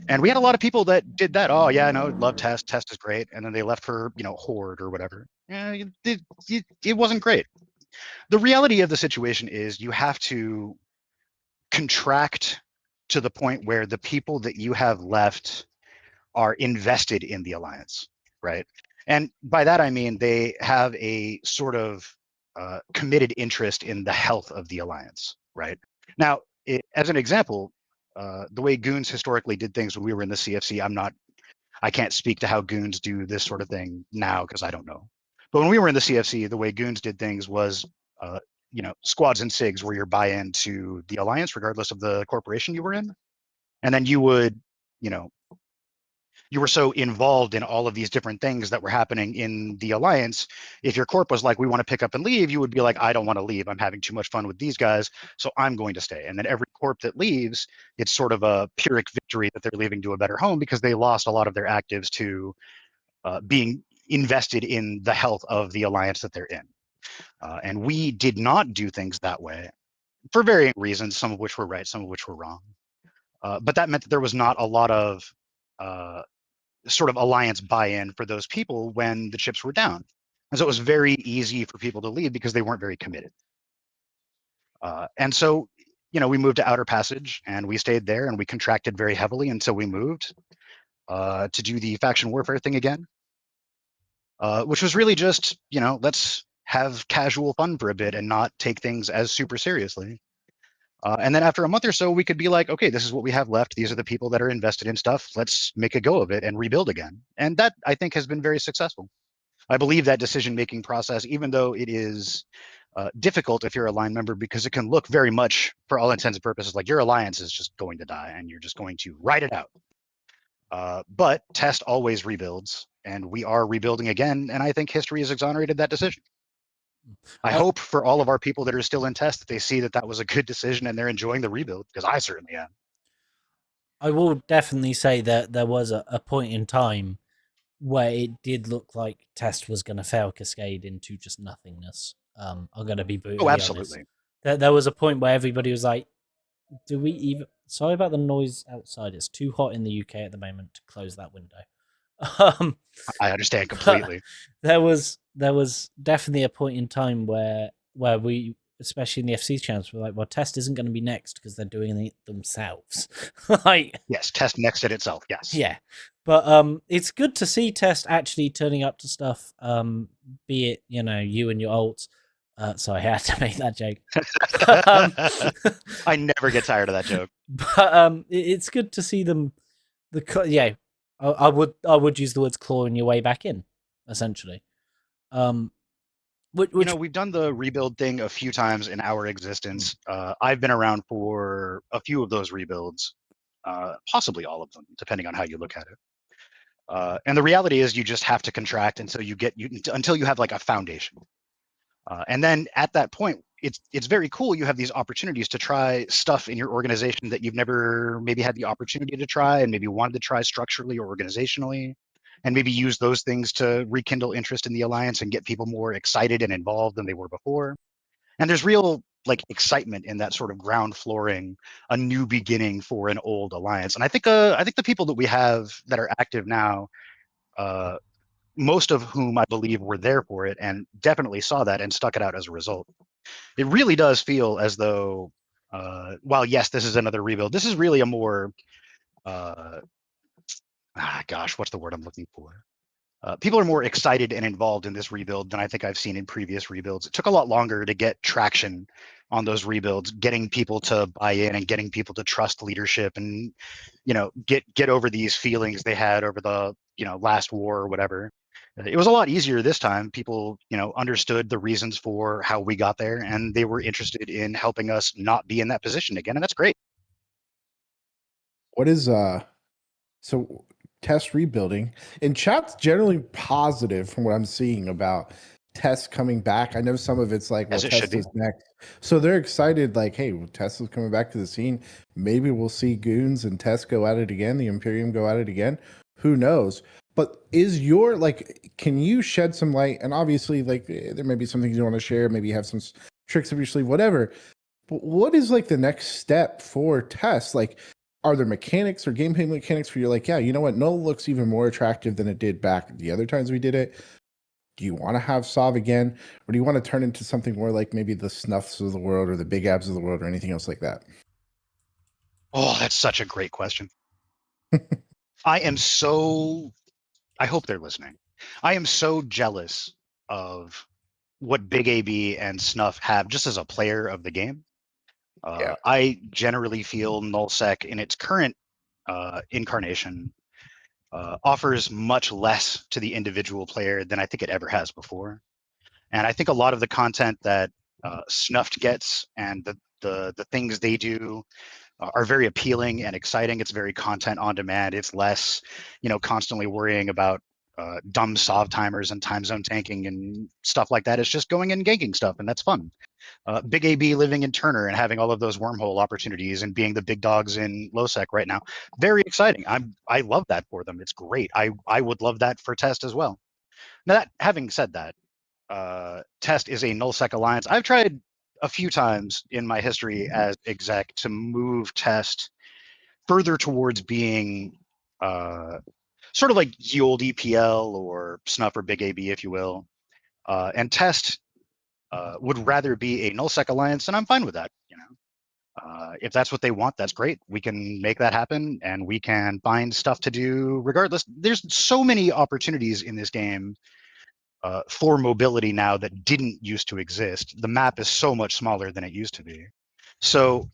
And we had a lot of people that did that. Oh yeah, no, love test. Test is great, and then they left for Horde or whatever. Yeah, it wasn't great. The reality of the situation is you have to contract to the point where the people that you have left are invested in the alliance, right? And by that I mean they have a sort of committed interest in the health of the alliance, right? Now, as an example, the way Goons historically did things when we were in the CFC, I can't speak to how Goons do this sort of thing now because I don't know. But when we were in the CFC, the way Goons did things was, squads and SIGs were your buy-in to the alliance, regardless of the corporation you were in. And then you would, you were so involved in all of these different things that were happening in the alliance. If your corp was like, we want to pick up and leave, you would be like, I don't want to leave. I'm having too much fun with these guys, so I'm going to stay. And then every corp that leaves, it's sort of a Pyrrhic victory that they're leaving to a better home because they lost a lot of their actives to being invested in the health of the alliance that they're in. And we did not do things that way for varying reasons, some of which were right, some of which were wrong. But that meant that there was not a lot of sort of alliance buy-in for those people when the chips were down. And so it was very easy for people to leave because they weren't very committed. And so, we moved to Outer Passage and we stayed there and we contracted very heavily until we moved to do the faction warfare thing again, which was really just, let's have casual fun for a bit and not take things as super seriously. And then after a month or so, we could be like, okay, this is what we have left. These are the people that are invested in stuff. Let's make a go of it and rebuild again. And that, I think, has been very successful. I believe that decision-making process, even though it is difficult if you're a line member, because it can look very much, for all intents and purposes, like your alliance is just going to die and you're just going to ride it out. But Test always rebuilds, and we are rebuilding again. And I think history has exonerated that decision. I hope for all of our people that are still in Test that they see that that was a good decision and they're enjoying the rebuild, because I certainly am. I will definitely say that there was a point in time where it did look like Test was going to fail Cascade into just nothingness. I'm going to be brutally honest. Absolutely. There was a point where everybody was like, do we even... Sorry about the noise outside. It's too hot in the UK at the moment to close that window. I understand completely. There was definitely a point in time where we, especially in the FC channels, were like, well, Test isn't going to be next because they're doing it themselves. Like, yes, Test next it itself. Yes. Yeah. But it's good to see Test actually turning up to stuff, be it, you and your alts. Sorry, I had to make that joke. I never get tired of that joke. But it's good to see them. I would use the words clawing your way back in, essentially. We've done the rebuild thing a few times in our existence. I've been around for a few of those rebuilds, possibly all of them, depending on how you look at it. And the reality is, you just have to contract until you have like a foundation. And then at that point, it's very cool. You have these opportunities to try stuff in your organization that you've never maybe had the opportunity to try, and maybe wanted to try structurally or organizationally, and maybe use those things to rekindle interest in the alliance and get people more excited and involved than they were before. And there's real like excitement in that sort of ground flooring, a new beginning for an old alliance. And I think the people that we have that are active now, most of whom I believe were there for it and definitely saw that and stuck it out as a result. It really does feel as though, while yes, this is another rebuild, this is really a more, what's the word I'm looking for? People are more excited and involved in this rebuild than I think I've seen in previous rebuilds. It took a lot longer to get traction on those rebuilds, getting people to buy in and getting people to trust leadership and, get over these feelings they had over the, last war or whatever. It was a lot easier this time. People, understood the reasons for how we got there, and they were interested in helping us not be in that position again. And that's great. What is so Test rebuilding? And chat's generally positive from what I'm seeing about Test coming back. I know some of it's like, well, Test is next. So they're excited, like, hey, Test is coming back to the scene. Maybe we'll see Goons and Test go at it again, the Imperium go at it again. Who knows? But can you shed some light? And obviously, like, there may be some things you want to share. Maybe you have some tricks up your sleeve, whatever. But what is like the next step for Test? Like, are there mechanics or gameplay mechanics where you're like, yeah, you know what? Null looks even more attractive than it did back the other times we did it. Do you want to have Sov again? Or do you want to turn into something more like maybe the Snuffs of the world or the Big Abs of the world or anything else like that? Oh, that's such a great question. I hope they're listening. I am so jealous of what Big AB and Snuff have just as a player of the game. I generally feel Nullsec in its current incarnation offers much less to the individual player than I think it ever has before. And I think a lot of the content that Snuffed gets and the things they do are very appealing and exciting. It's very content on demand. It's less, constantly worrying about dumb sov timers and time zone tanking and stuff like that. It's just going and ganking stuff, and that's fun. Big AB living in Turner and having all of those wormhole opportunities and being the big dogs in lowsec right now, very exciting. I love that for them. It's great. I would love that for Test as well. Now, having said that, Test is a nullsec alliance. I've tried a few times in my history as exec to move Test further towards being sort of like ye old EPL or Snuff or Big AB, if you will. And Test would rather be a nullsec alliance, and I'm fine with that. If that's what they want, that's great. We can make that happen, and we can find stuff to do regardless. There's so many opportunities in this game for mobility now that didn't used to exist. The map is so much smaller than it used to be. So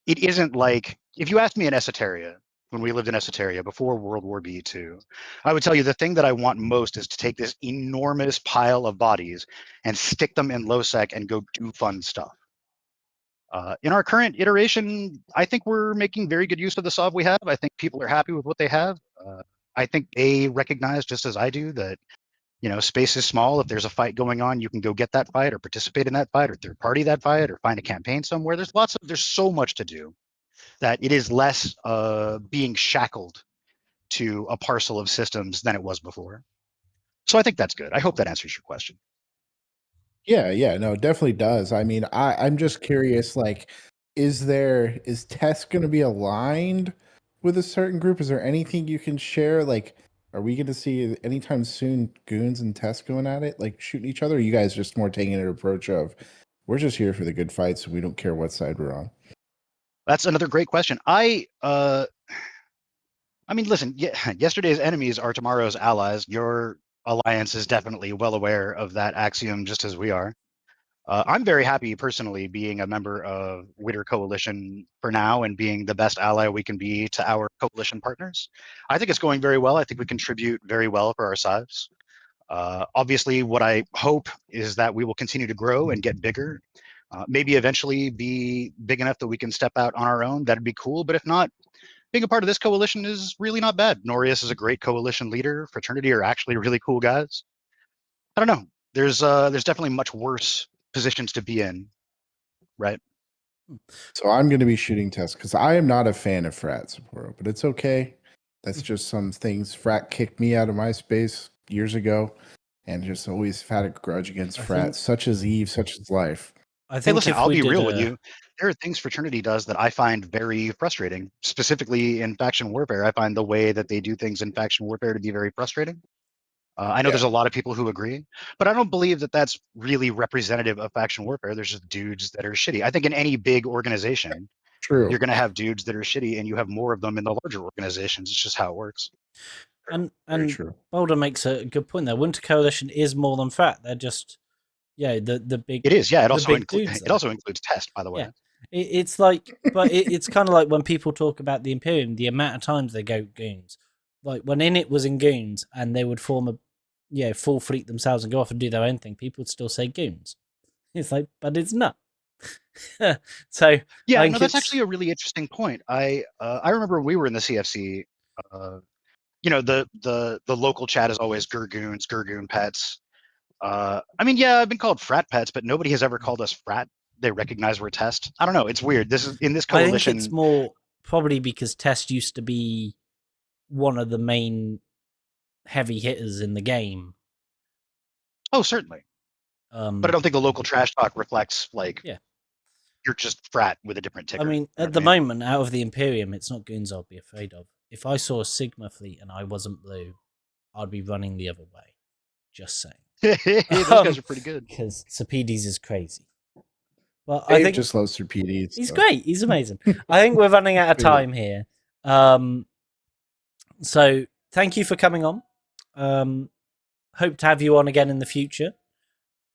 it isn't like, if you asked me in Esoteria, when we lived in Esoteria before World War B2, I would tell you the thing that I want most is to take this enormous pile of bodies and stick them in lowsec and go do fun stuff. In our current iteration, I think we're making very good use of the sov we have. I think people are happy with what they have. I think they recognize, just as I do, that space is small. If there's a fight going on, you can go get that fight or participate in that fight or third party that fight or find a campaign somewhere. There's so much to do that it is less being shackled to a parcel of systems than it was before. So I think that's good. I hope that answers your question. Yeah, no, it definitely does. I mean, I'm just curious, like, is Test going to be aligned with a certain group? Is there anything you can share? Like, are we going to see anytime soon goons and Test going at it, like shooting each other? Or are you guys just more taking an approach of, we're just here for the good fights, and we don't care what side we're on? That's another great question. I mean, listen, yesterday's enemies are tomorrow's allies. Your alliance is definitely well aware of that axiom, just as we are. I'm very happy personally being a member of Witter Coalition for now and being the best ally we can be to our coalition partners. I think it's going very well. I think we contribute very well for our sides. Obviously, what I hope is that we will continue to grow and get bigger. Maybe eventually be big enough that we can step out on our own. That'd be cool. But if not, being a part of this coalition is really not bad. Norius is a great coalition leader. Fraternity are actually really cool guys. I don't know. There's definitely much worse positions to be in, right? So I'm going to be shooting Test because I am not a fan of Frat Sapporo, but it's okay. That's just some things. Frat kicked me out of my space years ago, and just always had a grudge against Frat, such as Eve, such as life. I think Hey, listen, if I'll we be did real with you. There are things Fraternity does that I find very frustrating, specifically in faction warfare. I find the way that they do things in faction warfare to be very frustrating. I know Yeah. there's a lot of people who agree, but I don't believe that that's really representative of faction warfare. There's just dudes that are shitty. I think in any big organization, True. you're going to have dudes that are shitty, and you have more of them in the larger organizations. It's just how it works. And Very true. Boulder makes a good point there. Winter Coalition is more than Frat. They're just the big. It is, yeah. It the also big dudes it also includes Test, by the way. Yeah. It's like, but it's kind of like when people talk about the Imperium, the amount of times they go goons. Like when Init was in goons and they would form a full fleet themselves and go off and do their own thing, people would still say goons. It's like, but it's not. So yeah, no, that's actually a really interesting point. I remember when we were in the CFC, the local chat is always Gurgoon pets. I mean, yeah, I've been called frat pets, but nobody has ever called us frat. They recognize we're Test. I don't know. It's weird. This is in this coalition. I think it's more probably because Test used to be one of the main heavy hitters in the game. Oh, certainly. But I don't think the local trash talk reflects you're just frat with a different ticker. I mean, at the moment, out of the Imperium, it's not goons I'd be afraid of. If I saw a Sigma fleet and I wasn't blue, I'd be running the other way. Just saying. Those guys are pretty good. Because Sapides is crazy. Well, Dave I think just loves Sapides. he's great. He's amazing. I think we're running out of time here. So thank you for coming on. Hope to have you on again in the future.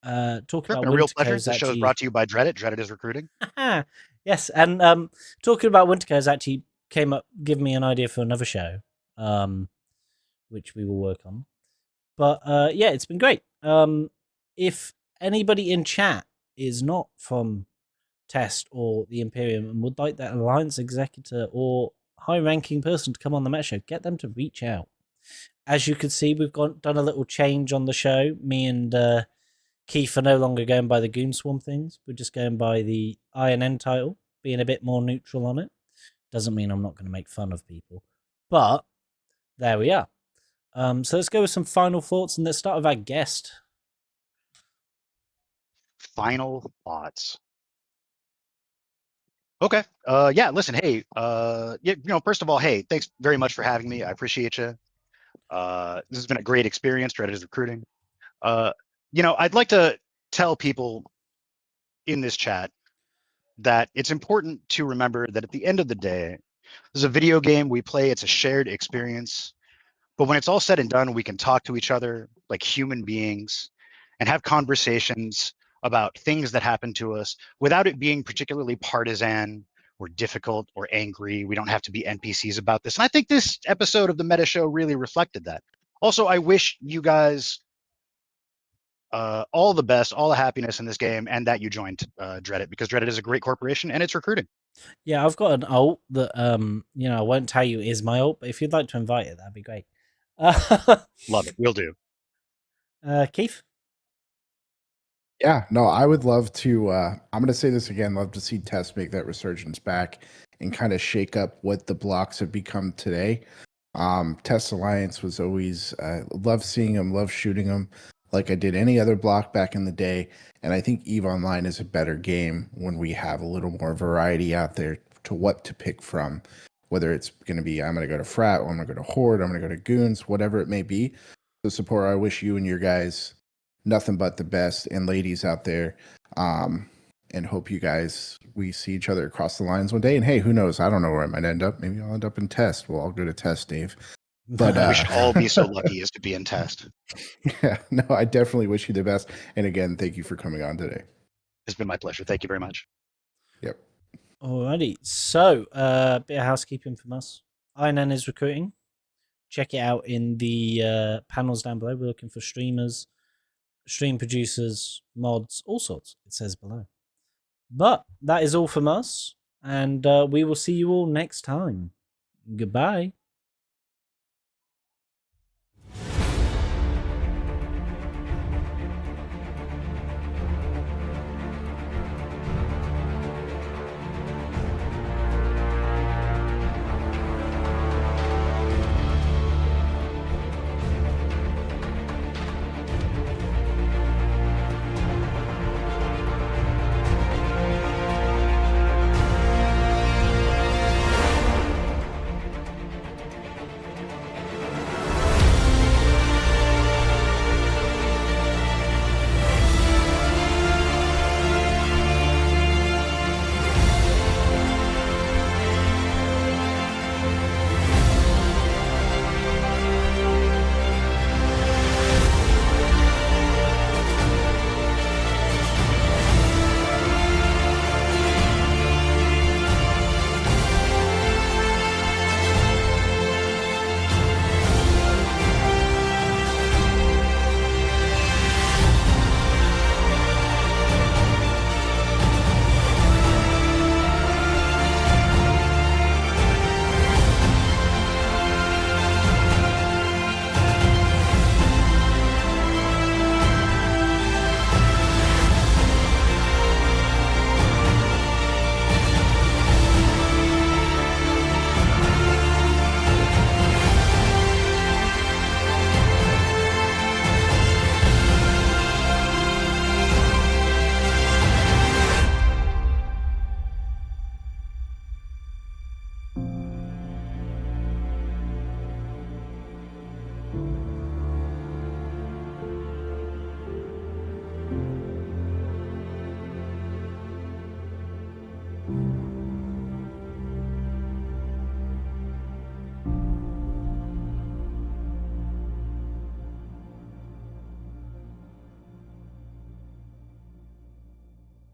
Talk about a real Winterco pleasure. is This show is brought to you by Dreadit. Dreadit is recruiting. Yes, and talking about Winterco has actually given me an idea for another show, which we will work on. But yeah, it's been great. If anybody in chat is not from Test or the Imperium and would like that Alliance executor or high-ranking person to come on the Meta Show, get them to reach out. As you can see, we've done a little change on the show. Me and Keith are no longer going by the Goon Swarm things. We're just going by the INN title, being a bit more neutral on it. Doesn't mean I'm not going to make fun of people. But there we are. So let's go with some final thoughts, and let's start with our guest. Final thoughts. Okay. Yeah. Listen. Hey. Yeah. First of all, hey, thanks very much for having me. I appreciate you. This has been a great experience. Dreaded recruiting. I'd like to tell people in this chat that it's important to remember that at the end of the day, this is a video game we play. It's a shared experience. But when it's all said and done, we can talk to each other like human beings and have conversations about things that happen to us without it being particularly partisan or difficult or angry. We don't have to be NPCs about this. And I think this episode of the Meta Show really reflected that. Also, I wish you guys all the best, all the happiness in this game, and that you joined Dreadit, because Dreadit is a great corporation and it's recruiting. Yeah, I've got an alt that I won't tell you is my alt, but if you'd like to invite it, that'd be great. Love it. Will do. Keith? Yeah, no, I would love to. I'm going to say this again. Love to see Test make that resurgence back and kind of shake up what the blocks have become today. Test Alliance was always, love seeing them, love shooting them like I did any other block back in the day. And I think EVE Online is a better game when we have a little more variety out there to what to pick from. Whether it's going to be, I'm going to go to Frat, or I'm going to go to Horde, I'm going to go to Goons, whatever it may be. So, Sapporo, I wish you and your guys nothing but the best, and ladies out there. And hope you guys, we see each other across the lines one day. And hey, who knows? I don't know where I might end up. Maybe I'll end up in Test. We'll all go to Test, Dave. But we should all be so lucky as to be in Test. Yeah, no, I definitely wish you the best. And again, thank you for coming on today. It's been my pleasure. Thank you very much. Yep. Alrighty. So, bit of housekeeping from us. INN is recruiting. Check it out in the panels down below. We're looking for streamers, stream producers, mods, all sorts. It says below. But that is all from us, and we will see you all next time. Goodbye.